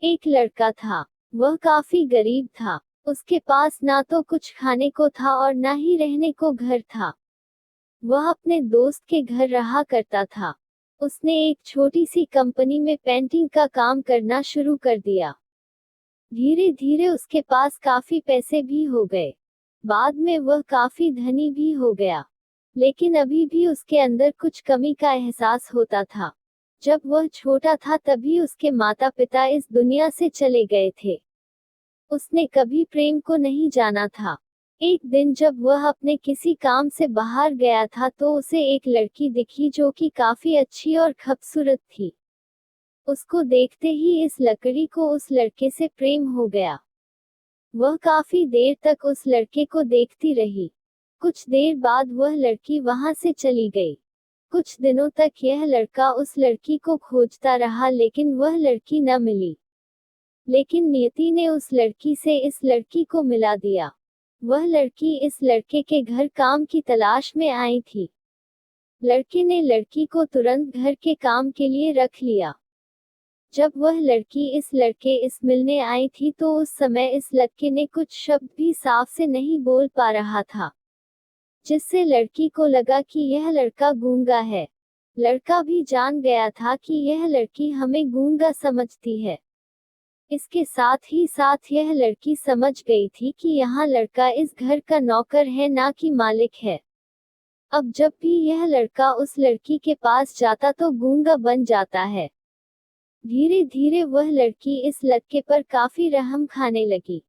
एक लड़का था। वह काफी गरीब था। उसके पास ना तो कुछ खाने को था और ना ही रहने को घर था। वह अपने दोस्त के घर रहा करता था। उसने एक छोटी सी कंपनी में पेंटिंग का काम करना शुरू कर दिया। धीरे धीरे उसके पास काफी पैसे भी हो गए। बाद में वह काफी धनी भी हो गया। लेकिन अभी भी उसके अंदर कुछ कमी का एहसास होता था। जब वह छोटा था तभी उसके माता पिता इस दुनिया से चले गए थे। उसने कभी प्रेम को नहीं जाना था। एक दिन जब वह अपने किसी काम से बाहर गया था तो उसे एक लड़की दिखी जो कि काफी अच्छी और खूबसूरत थी। उसको देखते ही इस लकड़ी को उस लड़के से प्रेम हो गया। वह काफी देर तक उस लड़के को देखती रही। कुछ देर बाद वह लड़की वहां से चली गई। कुछ दिनों तक यह लड़का उस लड़की को खोजता रहा लेकिन वह लड़की न मिली। लेकिन नियति ने उस लड़की से इस लड़की को मिला दिया। वह लड़की इस लड़के के घर काम की तलाश में आई थी। लड़के ने लड़की को तुरंत घर के काम के लिए रख लिया। जब वह लड़की इस लड़के इस मिलने आई थी तो उस समय इस लड़के ने कुछ शब्द भी साफ से नहीं बोल पा रहा था, जिससे लड़की को लगा कि यह लड़का गूंगा है। लड़का भी जान गया था कि यह लड़की हमें गूंगा समझती है। इसके साथ यह लड़की समझ गई थी कि यहाँ लड़का इस घर का नौकर है ना कि मालिक है। अब जब भी यह लड़का उस लड़की के पास जाता तो गूंगा बन जाता है। धीरे धीरे वह लड़की इस लड़के पर काफी रहम खाने लगी।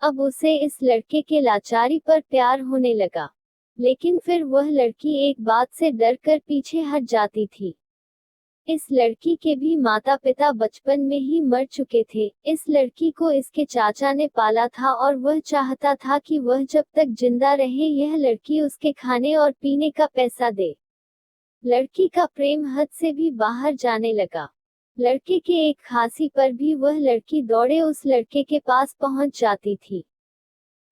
अब उसे इस लड़के के लाचारी पर प्यार होने लगा। लेकिन फिर वह लड़की एक बात से डर कर पीछे हट जाती थी। इस लड़की के भी माता पिता बचपन में ही मर चुके थे। इस लड़की को इसके चाचा ने पाला था और वह चाहता था कि वह जब तक जिंदा रहे यह लड़की उसके खाने और पीने का पैसा दे। लड़की का प्रेम हद से भी बाहर जाने लगा। लड़के के एक खांसी पर भी वह लड़की दौड़े उस लड़के के पास पहुंच जाती थी।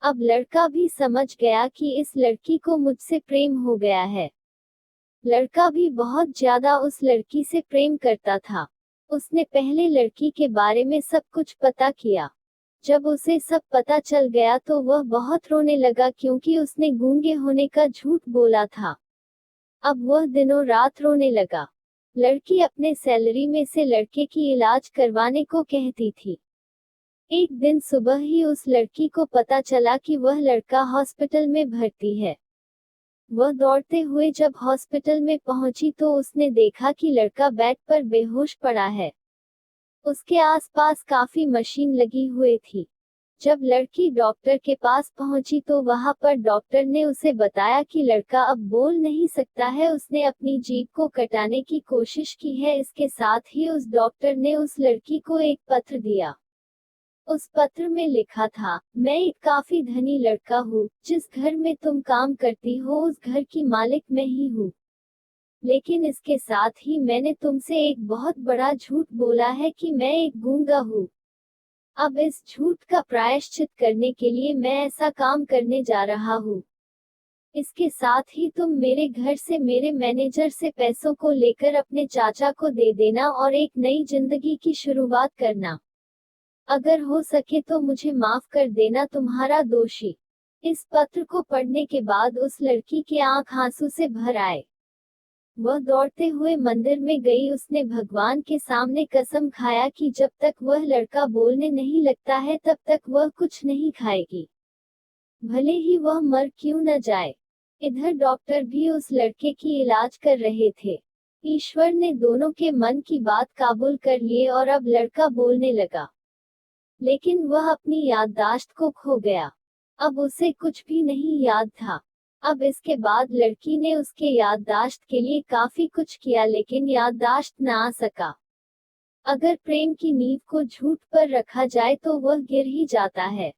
अब लड़का भी समझ गया कि इस लड़की को मुझसे प्रेम हो गया है। लड़का भी बहुत ज्यादा उस लड़की से प्रेम करता था। उसने पहले लड़की के बारे में सब कुछ पता किया। जब उसे सब पता चल गया तो वह बहुत रोने लगा क्योंकि उसने गूंगे होने का झूठ बोला था। अब वह दिनों रात रोने लगा। लड़की अपने सैलरी में से लड़के की इलाज करवाने को कहती थी। एक दिन सुबह ही उस लड़की को पता चला कि वह लड़का हॉस्पिटल में भर्ती है। वह दौड़ते हुए जब हॉस्पिटल में पहुंची तो उसने देखा कि लड़का बेड पर बेहोश पड़ा है। उसके आसपास काफी मशीन लगी हुई थी। जब लड़की डॉक्टर के पास पहुंची तो वहां पर डॉक्टर ने उसे बताया कि लड़का अब बोल नहीं सकता है। उसने अपनी जीभ को कटाने की कोशिश की है। इसके साथ ही उस डॉक्टर ने उस लड़की को एक पत्र दिया। उस पत्र में लिखा था, मैं एक काफी धनी लड़का हूँ। जिस घर में तुम काम करती हो उस घर की मालिक मैं ही हूँ। लेकिन इसके साथ ही मैंने तुमसे एक बहुत बड़ा झूठ बोला है कि मैं एक गूंगा हूँ। अब इस झूठ का प्रायश्चित करने के लिए मैं ऐसा काम करने जा रहा हूँ। इसके साथ ही तुम मेरे घर से मेरे मैनेजर से पैसों को लेकर अपने चाचा को दे देना और एक नई जिंदगी की शुरुआत करना। अगर हो सके तो मुझे माफ कर देना, तुम्हारा दोषी। इस पत्र को पढ़ने के बाद उस लड़की की आंख आंसू से भर आए। वह दौड़ते हुए मंदिर में गई। उसने भगवान के सामने कसम खाया कि जब तक वह लड़का बोलने नहीं लगता है तब तक वह कुछ नहीं खाएगी, भले ही वह मर क्यों न जाए। इधर डॉक्टर भी उस लड़के की इलाज कर रहे थे। ईश्वर ने दोनों के मन की बात काबूल कर लिए और अब लड़का बोलने लगा। लेकिन वह अपनी याददाश्त को खो गया। अब उसे कुछ भी नहीं याद था। अब इसके बाद लड़की ने उसके याददाश्त के लिए काफी कुछ किया लेकिन याददाश्त न आ सका। अगर प्रेम की नींव को झूठ पर रखा जाए तो वह गिर ही जाता है।